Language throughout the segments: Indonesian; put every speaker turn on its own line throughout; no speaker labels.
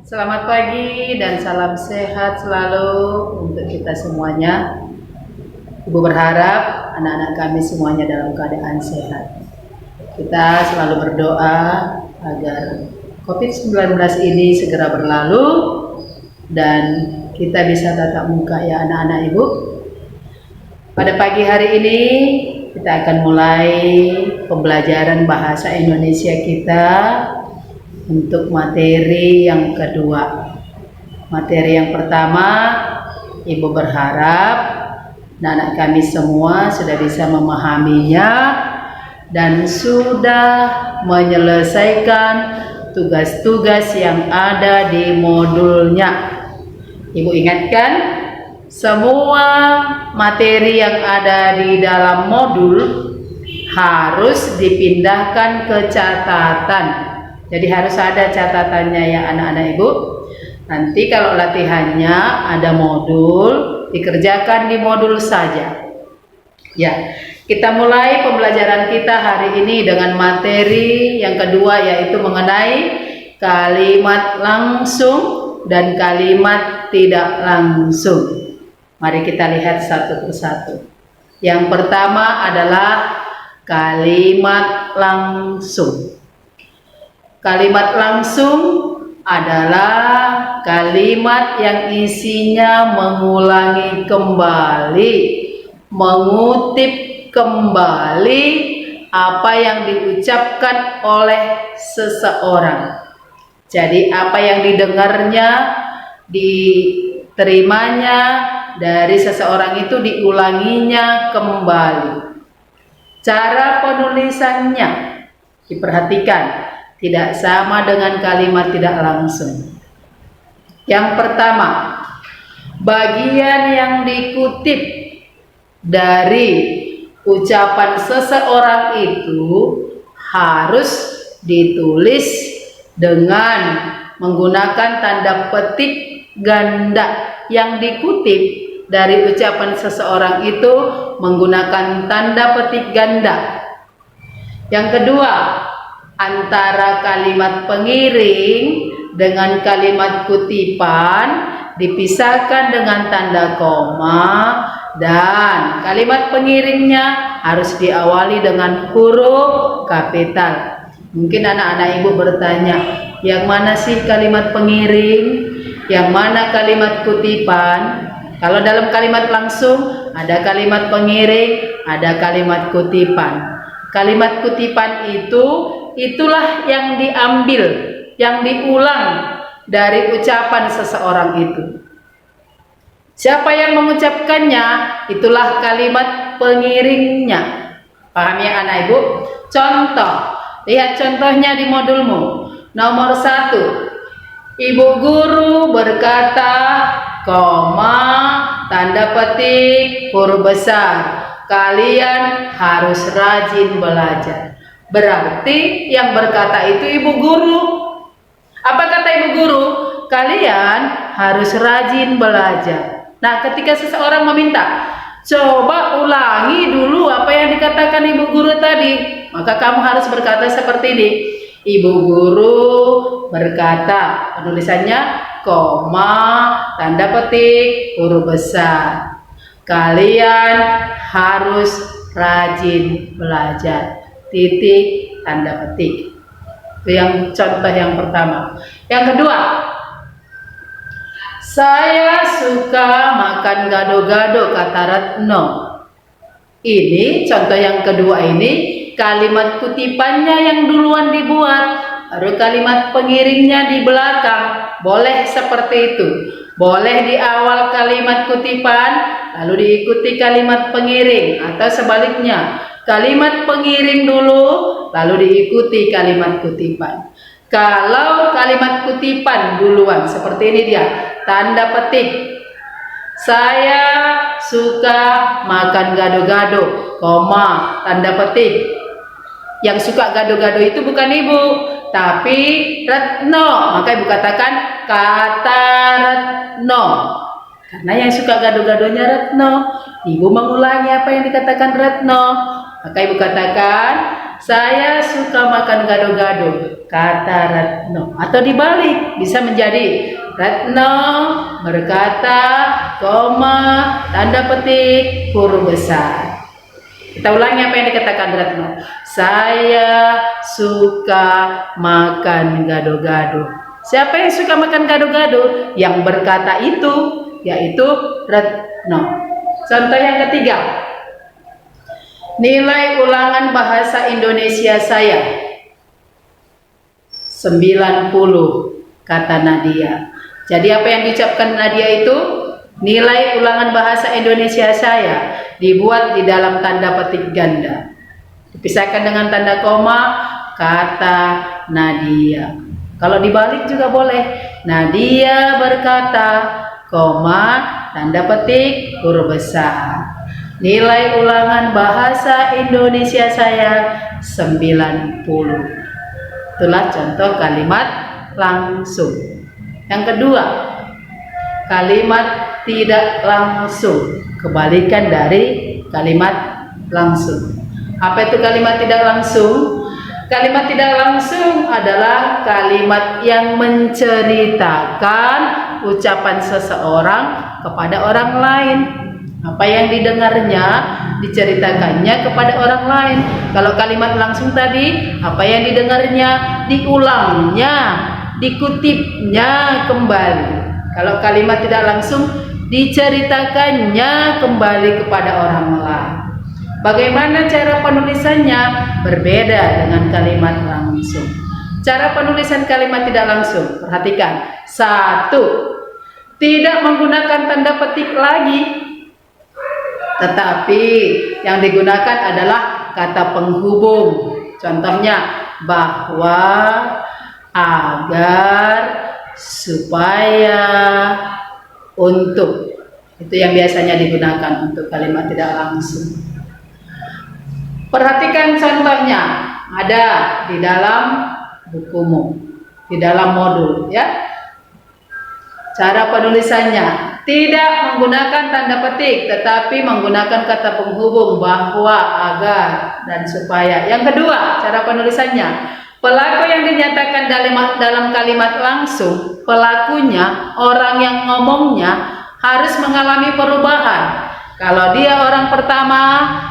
Selamat pagi dan salam sehat selalu untuk kita semuanya. Ibu berharap anak-anak kami semuanya dalam keadaan sehat. Kita selalu berdoa agar COVID-19 ini segera berlalu dan kita bisa tatap muka ya anak-anak ibu. Pada pagi hari ini kita akan mulai pembelajaran bahasa Indonesia kita untuk materi yang kedua. Materi yang pertama, Ibu berharap anak-anak kami semua sudah bisa memahaminya dan sudah menyelesaikan tugas-tugas yang ada di modulnya. Ibu ingatkan, semua materi yang ada di dalam modul harus dipindahkan ke catatan. Jadi harus ada catatannya ya anak-anak ibu. Nanti kalau latihannya ada modul, dikerjakan di modul saja. Ya, kita mulai pembelajaran kita hari ini dengan materi yang kedua, yaitu mengenai kalimat langsung dan kalimat tidak langsung. Mari kita lihat satu persatu. Yang pertama adalah kalimat langsung. Kalimat langsung adalah kalimat yang isinya mengulangi kembali, mengutip kembali apa yang diucapkan oleh seseorang. Jadi apa yang didengarnya, diterimanya dari seseorang itu diulanginya kembali. Cara penulisannya diperhatikan, tidak sama dengan kalimat tidak langsung. Yang pertama, bagian yang dikutip dari ucapan seseorang itu harus ditulis dengan menggunakan tanda petik ganda. Yang dikutip dari ucapan seseorang itu menggunakan tanda petik ganda. Yang kedua, antara kalimat pengiring dengan kalimat kutipan dipisahkan dengan tanda koma, dan kalimat pengiringnya harus diawali dengan huruf kapital. Mungkin anak-anak ibu bertanya, yang mana sih kalimat pengiring, yang mana kalimat kutipan? Kalau dalam kalimat langsung ada kalimat pengiring, ada kalimat kutipan. Kalimat kutipan itulah yang diambil, yang diulang dari ucapan seseorang itu. Siapa yang mengucapkannya, itulah kalimat pengiringnya. Paham ya anak ibu? Contoh, lihat contohnya di modulmu. Nomor 1, ibu guru berkata, koma, tanda petik, huruf besar. Kalian harus rajin belajar. Berarti yang berkata itu ibu guru. Apa kata ibu guru? Kalian harus rajin belajar. Nah, ketika seseorang meminta, coba ulangi dulu apa yang dikatakan ibu guru tadi, maka kamu harus berkata seperti ini. Ibu guru berkata, penulisannya koma, tanda petik, huruf besar. Kalian harus rajin belajar. Titik, tanda petik. Itu yang contoh yang pertama. Yang kedua, saya suka makan gado-gado, kata Retno. Ini contoh yang kedua, ini kalimat kutipannya yang duluan dibuat, baru kalimat pengiringnya di belakang. Boleh seperti itu. Boleh di awal kalimat kutipan, lalu diikuti kalimat pengiring, atau sebaliknya, kalimat pengiring dulu, lalu diikuti kalimat kutipan. Kalau kalimat kutipan duluan, seperti ini dia, tanda petik. Saya suka makan gado-gado, koma, tanda petik. Yang suka gado-gado itu bukan ibu, tapi Retno. Maka ibu katakan kata Retno. Karena yang suka gado-gadonya Retno. Ibu mengulangi apa yang dikatakan Retno. Maka ibu katakan saya suka makan gado-gado, kata Retno. Atau dibalik, bisa menjadi Retno berkata, koma, tanda petik, huruf besar. Kita ulangi apa yang dikatakan Retno. Saya suka makan gado-gado. Siapa yang suka makan gado-gado? Yang berkata itu, yaitu Retno. Contoh yang ketiga. Nilai ulangan bahasa Indonesia saya 90, kata Nadia. Jadi apa yang diucapkan Nadia itu? Nilai ulangan bahasa Indonesia saya dibuat di dalam tanda petik ganda. Dipisahkan dengan tanda koma, kata Nadia. Kalau dibalik juga boleh. Nadia berkata, koma, tanda petik, huruf besar. Nilai ulangan bahasa Indonesia saya 90. Itulah contoh kalimat langsung. Yang kedua, kalimat tidak langsung. Kebalikan dari kalimat langsung. Apa itu kalimat tidak langsung? Kalimat tidak langsung adalah kalimat yang menceritakan ucapan seseorang kepada orang lain. Apa yang didengarnya diceritakannya kepada orang lain. Kalau kalimat langsung tadi, apa yang didengarnya diulangnya, dikutipnya kembali. Kalau kalimat tidak langsung diceritakannya kembali kepada orang lain. Bagaimana cara penulisannya? Berbeda dengan kalimat langsung. Cara penulisan kalimat tidak langsung, perhatikan. 1. Tidak menggunakan tanda petik lagi, tetapi yang digunakan adalah kata penghubung. Contohnya bahwa, agar, supaya, untuk. Itu yang biasanya digunakan untuk kalimat tidak langsung. Perhatikan contohnya, ada di dalam bukumu, di dalam modul ya. Cara penulisannya tidak menggunakan tanda petik, tetapi menggunakan kata penghubung bahwa, agar, dan supaya. Yang kedua, cara penulisannya, pelaku yang dinyatakan dalam kalimat langsung, pelakunya, orang yang ngomongnya harus mengalami perubahan. Kalau dia orang pertama,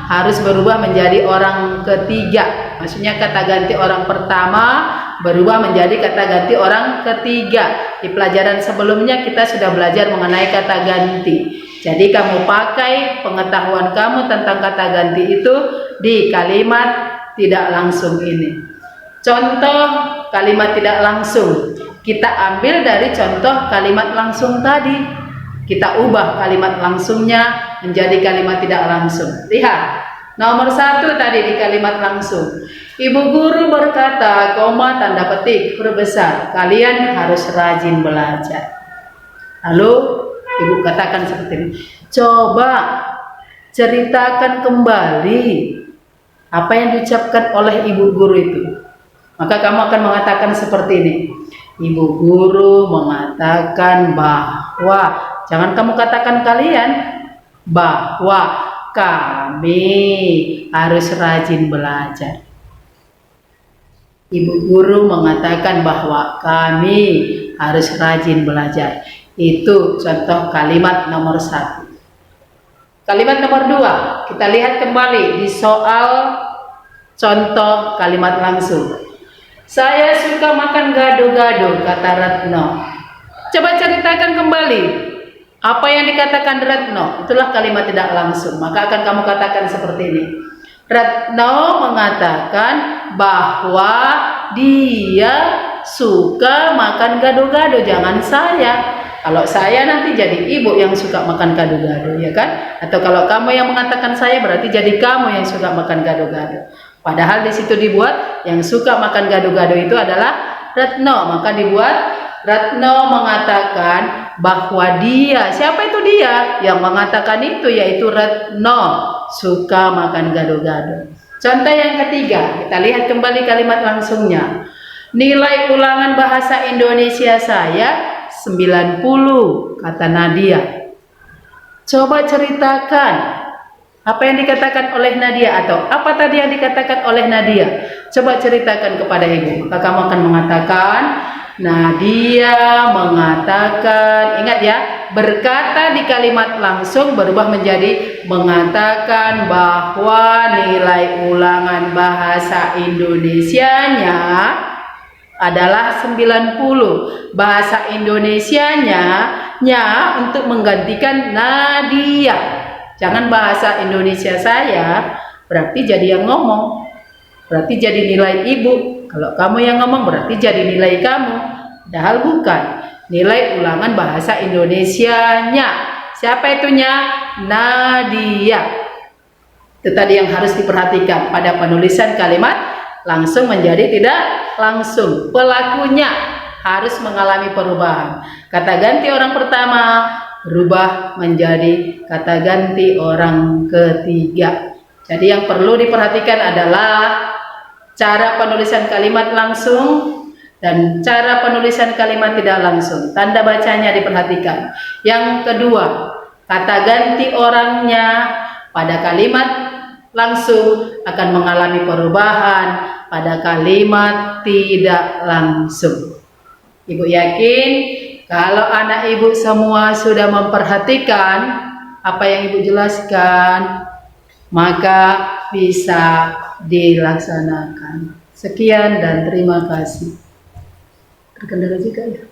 harus berubah menjadi orang ketiga. Maksudnya kata ganti orang pertama berubah menjadi kata ganti orang ketiga. Di pelajaran sebelumnya kita sudah belajar mengenai kata ganti. Jadi kamu pakai pengetahuan kamu tentang kata ganti itu di kalimat tidak langsung ini. Contoh kalimat tidak langsung, kita ambil dari contoh kalimat langsung tadi. Kita ubah kalimat langsungnya menjadi kalimat tidak langsung. Lihat, nomor 1 tadi di kalimat langsung. Ibu guru berkata, koma, tanda petik, huruf besar, kalian harus rajin belajar. Lalu ibu katakan seperti ini, coba ceritakan kembali apa yang diucapkan oleh ibu guru itu. Maka kamu akan mengatakan seperti ini. Ibu guru mengatakan bahwa, jangan kamu katakan kalian, bahwa kami harus rajin belajar. Ibu guru mengatakan bahwa kami harus rajin belajar. Itu contoh kalimat nomor 1. Kalimat nomor 2, kita lihat kembali di soal contoh kalimat langsung. Saya suka makan gado-gado, kata Retno. Coba ceritakan kembali apa yang dikatakan Retno. Itulah kalimat tidak langsung. Maka akan kamu katakan seperti ini. Retno mengatakan bahwa dia suka makan gado-gado, jangan saya. Kalau saya nanti jadi ibu yang suka makan gado-gado, ya kan? Atau kalau kamu yang mengatakan saya, berarti jadi kamu yang suka makan gado-gado. Padahal di situ dibuat yang suka makan gado-gado itu adalah Retno. Maka dibuat Retno mengatakan bahwa dia, siapa itu dia? Yang mengatakan itu yaitu Retno suka makan gado-gado. Contoh yang ketiga, kita lihat kembali kalimat langsungnya. Nilai ulangan bahasa Indonesia saya 90, kata Nadia. Coba ceritakan Apa yang dikatakan oleh Nadia atau apa tadi yang dikatakan oleh Nadia? Coba ceritakan kepada ibu. Maka kamu akan mengatakan, Nadia mengatakan, ingat ya, berkata di kalimat langsung berubah menjadi mengatakan bahwa nilai ulangan bahasa Indonesianya adalah 90. Bahasa Indonesianya untuk menggantikan Nadia. Jangan bahasa Indonesia saya berarti jadi yang ngomong, berarti jadi nilai ibu. Kalau kamu yang ngomong berarti jadi nilai kamu. Padahal bukan. Nilai ulangan bahasa Indonesianya. Siapa itunya? Nadia. Itu tadi yang harus diperhatikan pada penulisan kalimat langsung menjadi tidak langsung. Pelakunya harus mengalami perubahan. Kata ganti orang pertama berubah menjadi kata ganti orang ketiga. Jadi yang perlu diperhatikan adalah cara penulisan kalimat langsung dan cara penulisan kalimat tidak langsung. Tanda bacanya diperhatikan. Yang kedua, kata ganti orangnya pada kalimat langsung akan mengalami perubahan pada kalimat tidak langsung. Ibu yakin kalau anak ibu semua sudah memperhatikan apa yang ibu jelaskan, maka bisa dilaksanakan. Sekian dan terima kasih. Terkendala juga ya.